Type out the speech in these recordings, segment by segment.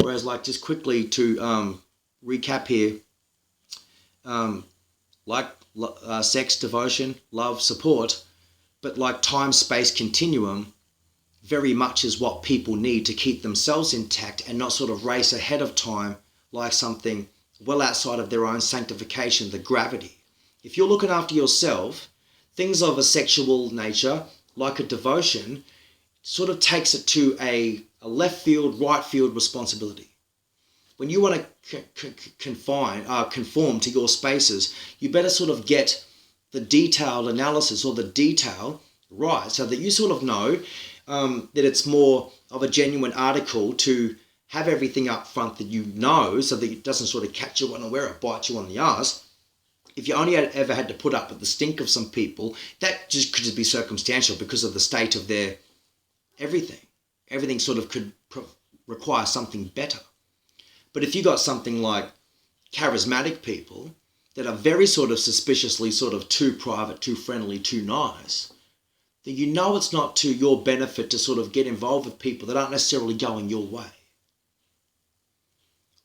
Whereas like just quickly to recap here, sex, devotion, love, support, but like time, space, continuum very much is what people need to keep themselves intact and not sort of race ahead of time like something well outside of their own sanctification, the gravity. If you're looking after yourself, things of a sexual nature, like a devotion, sort of takes it to a left field, right field responsibility. When you want to conform to your spaces, you better sort of get the detailed analysis or the detail right so that you sort of know that it's more of a genuine article to have everything up front that you know so that it doesn't sort of catch you unaware or bite you on the ass. If you only ever had to put up with the stink of some people, that just could just be circumstantial because of the state of their everything. Everything sort of could require something better. But if you got something like charismatic people that are very sort of suspiciously sort of too private, too friendly, too nice, then you know it's not to your benefit to sort of get involved with people that aren't necessarily going your way.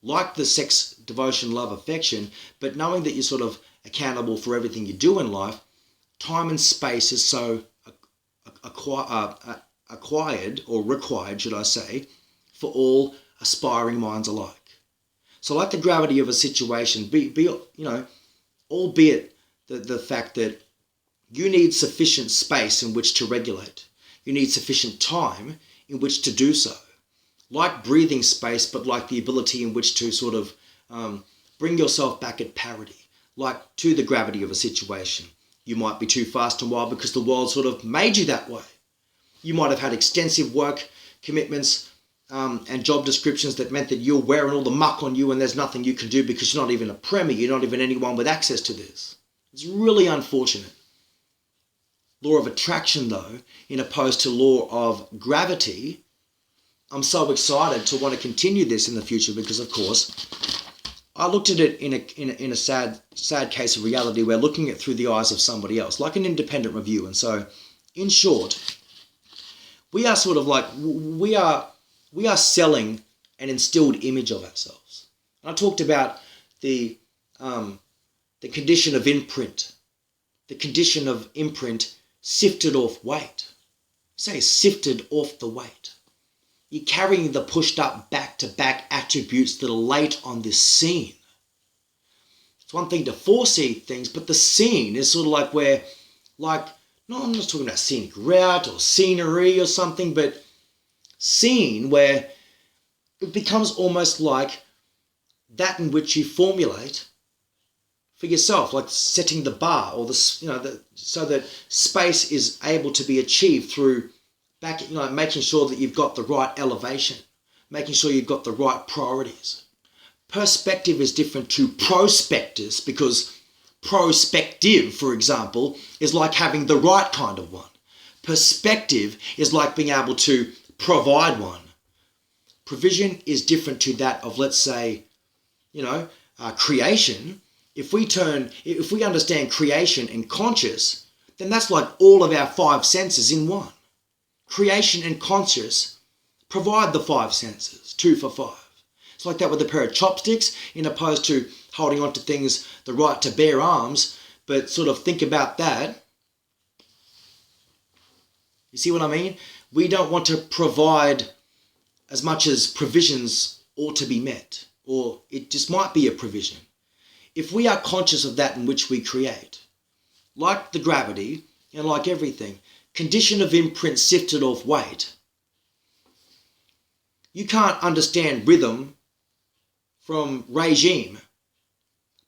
Like the sex, devotion, love, affection, but knowing that you're sort of accountable for everything you do in life, time and space is so acquired, or required, should I say, for all aspiring minds alike. So like the gravity of a situation, albeit the fact that you need sufficient space in which to regulate. You need sufficient time in which to do so. Like breathing space, but like the ability in which to sort of bring yourself back at parity, like to the gravity of a situation. You might be too fast and wild because the world sort of made you that way. You might have had extensive work commitments and job descriptions that meant that you're wearing all the muck on you and there's nothing you can do because you're not even a premier, you're not even anyone with access to this. It's really unfortunate. Law of attraction, though, in opposed to law of gravity, I'm so excited to want to continue this in the future because, of course, I looked at it in a sad case of reality. We're looking at it through the eyes of somebody else, like an independent review. And so, in short, we are sort of like, we are selling an instilled image of ourselves. And I talked about the condition of imprint. The condition of imprint sifted off weight. Say sifted off the weight. You're carrying the pushed up back-to-back attributes that are late on this scene. It's one thing to foresee things, but the scene is sort of like where, like, no, I'm not talking about scenic route or scenery or something, but scene where it becomes almost like that in which you formulate for yourself, like setting the bar or so that space is able to be achieved through making sure that you've got the right elevation, making sure you've got the right priorities. Perspective is different to prospectus because prospective, for example, is like having the right kind of one. Perspective is like being able to provide one. Provision is different to that of, let's say, creation. If we understand creation and conscious, then that's like all of our five senses in one. Creation and conscious provide the five senses, 2 for 5. It's like that with a pair of chopsticks, in opposed to holding on to things, the right to bear arms, but sort of think about that. You see what I mean? We don't want to provide as much as provisions ought to be met, or it just might be a provision. If we are conscious of that in which we create, like the gravity and like everything, condition of imprint sifted off weight, you can't understand rhythm from regime,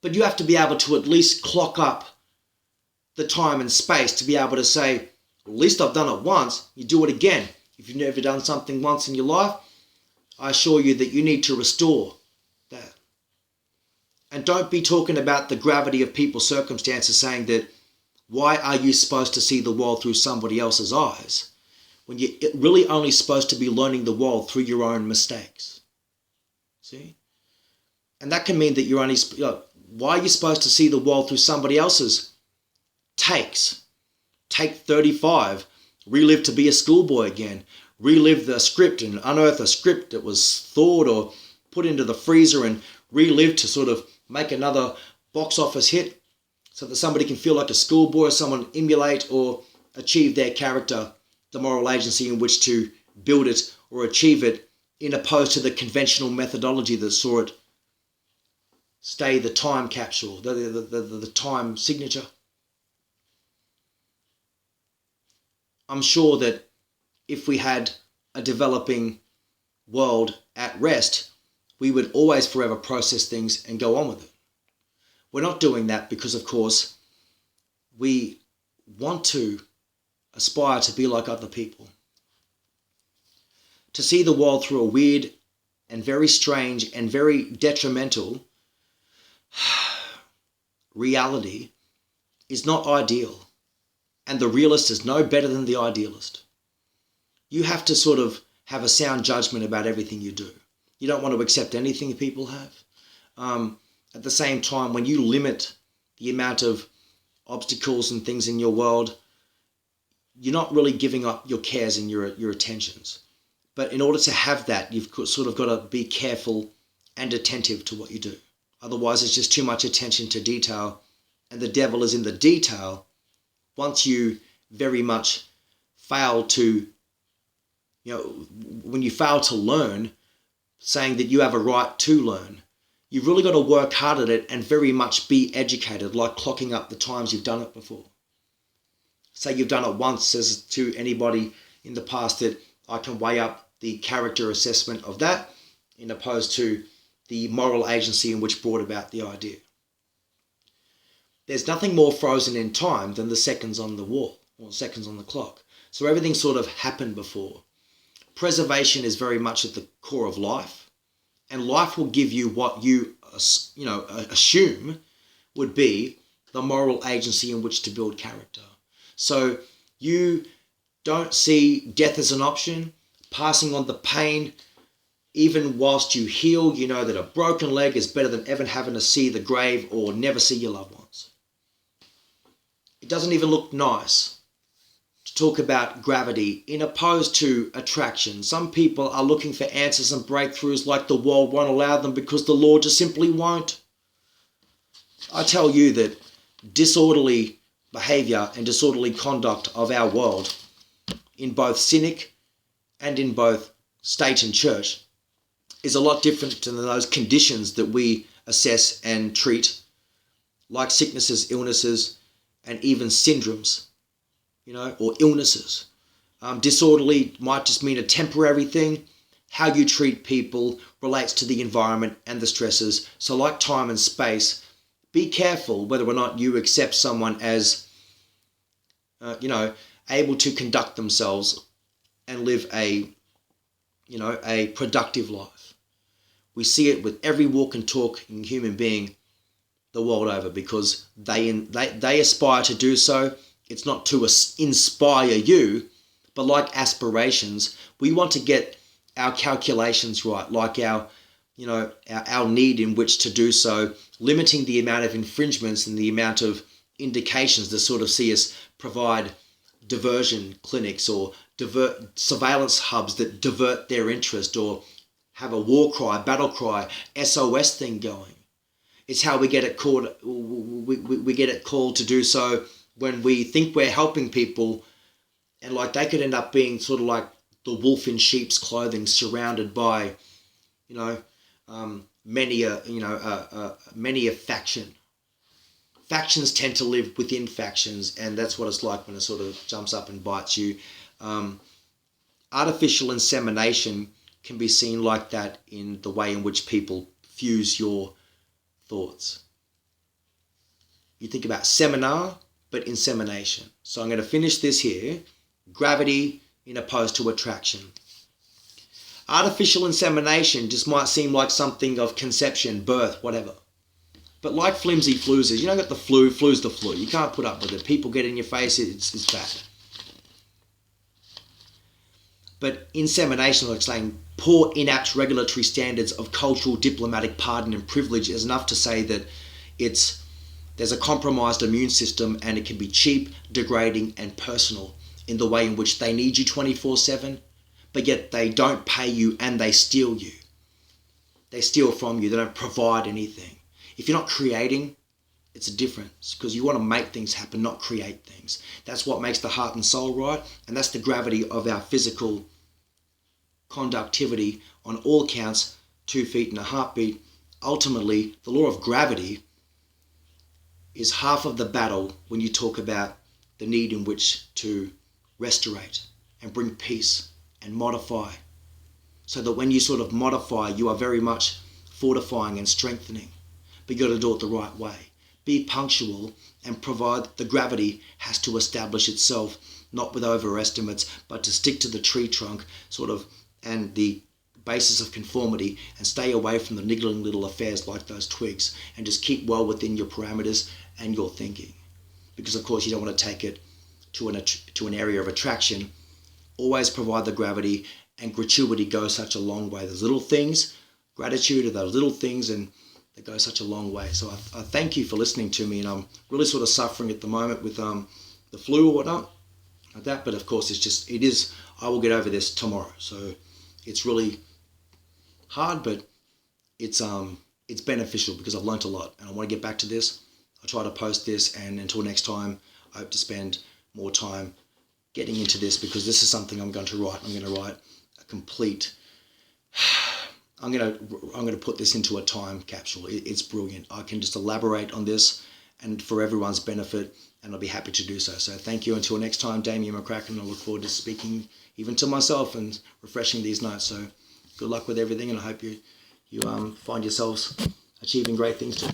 but you have to be able to at least clock up the time and space to be able to say, at least I've done it once, you do it again. If you've never done something once in your life, I assure you that you need to restore that. And don't be talking about the gravity of people's circumstances, saying that why are you supposed to see the world through somebody else's eyes when you're really only supposed to be learning the world through your own mistakes? See? And that can mean that you're only, why are you supposed to see the world through somebody else's takes? Take 35, relive to be a schoolboy again, relive the script and unearth a script that was thought or put into the freezer and relived to sort of make another box office hit so that somebody can feel like a schoolboy or someone emulate or achieve their character, the moral agency in which to build it or achieve it, in opposed to the conventional methodology that saw it stay the time capsule, the time signature. I'm sure that if we had a developing world at rest, we would always forever process things and go on with it. We're not doing that because, of course, we want to aspire to be like other people. To see the world through a weird and very strange and very detrimental reality is not ideal. And the realist is no better than the idealist. You have to sort of have a sound judgment about everything you do. You don't want to accept anything people have. At the same time, when you limit the amount of obstacles and things in your world, you're not really giving up your cares and your attentions. But in order to have that, you've sort of got to be careful and attentive to what you do. Otherwise, it's just too much attention to detail, and the devil is in the detail. Once you very much fail to, when you fail to learn, saying that you have a right to learn, you've really got to work hard at it and very much be educated, like clocking up the times you've done it before. Say you've done it once, says to anybody in the past that I can weigh up the character assessment of that in opposed to the moral agency in which brought about the idea. There's nothing more frozen in time than the seconds on the wall or seconds on the clock. So everything sort of happened before. Preservation is very much at the core of life, and life will give you what you assume would be the moral agency in which to build character. So you don't see death as an option, passing on the pain. Even whilst you heal, you know that a broken leg is better than ever having to see the grave or never see your loved ones. It doesn't even look nice to talk about gravity in opposed to attraction. Some people are looking for answers and breakthroughs like the world won't allow them because the law just simply won't. I tell you that disorderly behavior and disorderly conduct of our world in both cynic and in both state and church is a lot different than those conditions that we assess and treat, like sicknesses, illnesses, and even syndromes, or illnesses. Disorderly might just mean a temporary thing. How you treat people relates to the environment and the stresses. So like time and space, be careful whether or not you accept someone as, able to conduct themselves and live a productive life. We see it with every walk and talk in human being the world over because they aspire to do so. It's not to inspire you, but like aspirations, we want to get our calculations right, like our need in which to do so, limiting the amount of infringements and the amount of indications that sort of see us provide diversion clinics or surveillance hubs that divert their interest or have a war cry, battle cry, SOS thing going. It's how we get it called. We get it called to do so when we think we're helping people, and like they could end up being sort of like the wolf in sheep's clothing, surrounded by, many a faction. Factions tend to live within factions, and that's what it's like when it sort of jumps up and bites you. Artificial insemination can be seen like that in the way in which people fuse your thoughts. You think about seminar, but insemination. So I'm going to finish this here. Gravity in opposed to attraction. Artificial insemination just might seem like something of conception, birth, whatever. But like flimsy flus is, got the flu's the flu. You can't put up with it. People get in your face, it's bad. But insemination, like saying poor, inapt regulatory standards of cultural, diplomatic pardon and privilege is enough to say that there's a compromised immune system and it can be cheap, degrading and personal in the way in which they need you 24/7, but yet they don't pay you and they steal you. They steal from you. They don't provide anything. If you're not creating, it's a difference, because you want to make things happen, not create things. That's what makes the heart and soul right, and that's the gravity of our physical conductivity on all counts, 2 feet and a heartbeat. Ultimately, the law of gravity is half of the battle when you talk about the need in which to restorate and bring peace and modify. So that when you sort of modify, you are very much fortifying and strengthening. But you got to do it the right way. Be punctual and provide. The gravity has to establish itself, not with overestimates, but to stick to the tree trunk sort of and the basis of conformity, and stay away from the niggling little affairs like those twigs, and just keep well within your parameters and your thinking. Because of course you don't want to take it to an area of attraction. Always provide the gravity, and gratuity goes such a long way. There's little things, gratitude are those little things, and they go such a long way. So I thank you for listening to me, and I'm really sort of suffering at the moment with the flu or whatnot like that. But of course I will get over this tomorrow. So it's really hard, but it's beneficial because I've learnt a lot, and I want to get back to this. I'll try to post this, and until next time, I hope to spend more time getting into this, because this is something I'm going to write. I'm going to write a complete. I'm going to put this into a time capsule. It's brilliant. I can just elaborate on this, and for everyone's benefit, and I'll be happy to do so. So thank you. Until next time, Damien McCracken. I look forward to speaking even to myself and refreshing these notes. So good luck with everything, and I hope you find yourselves achieving great things too.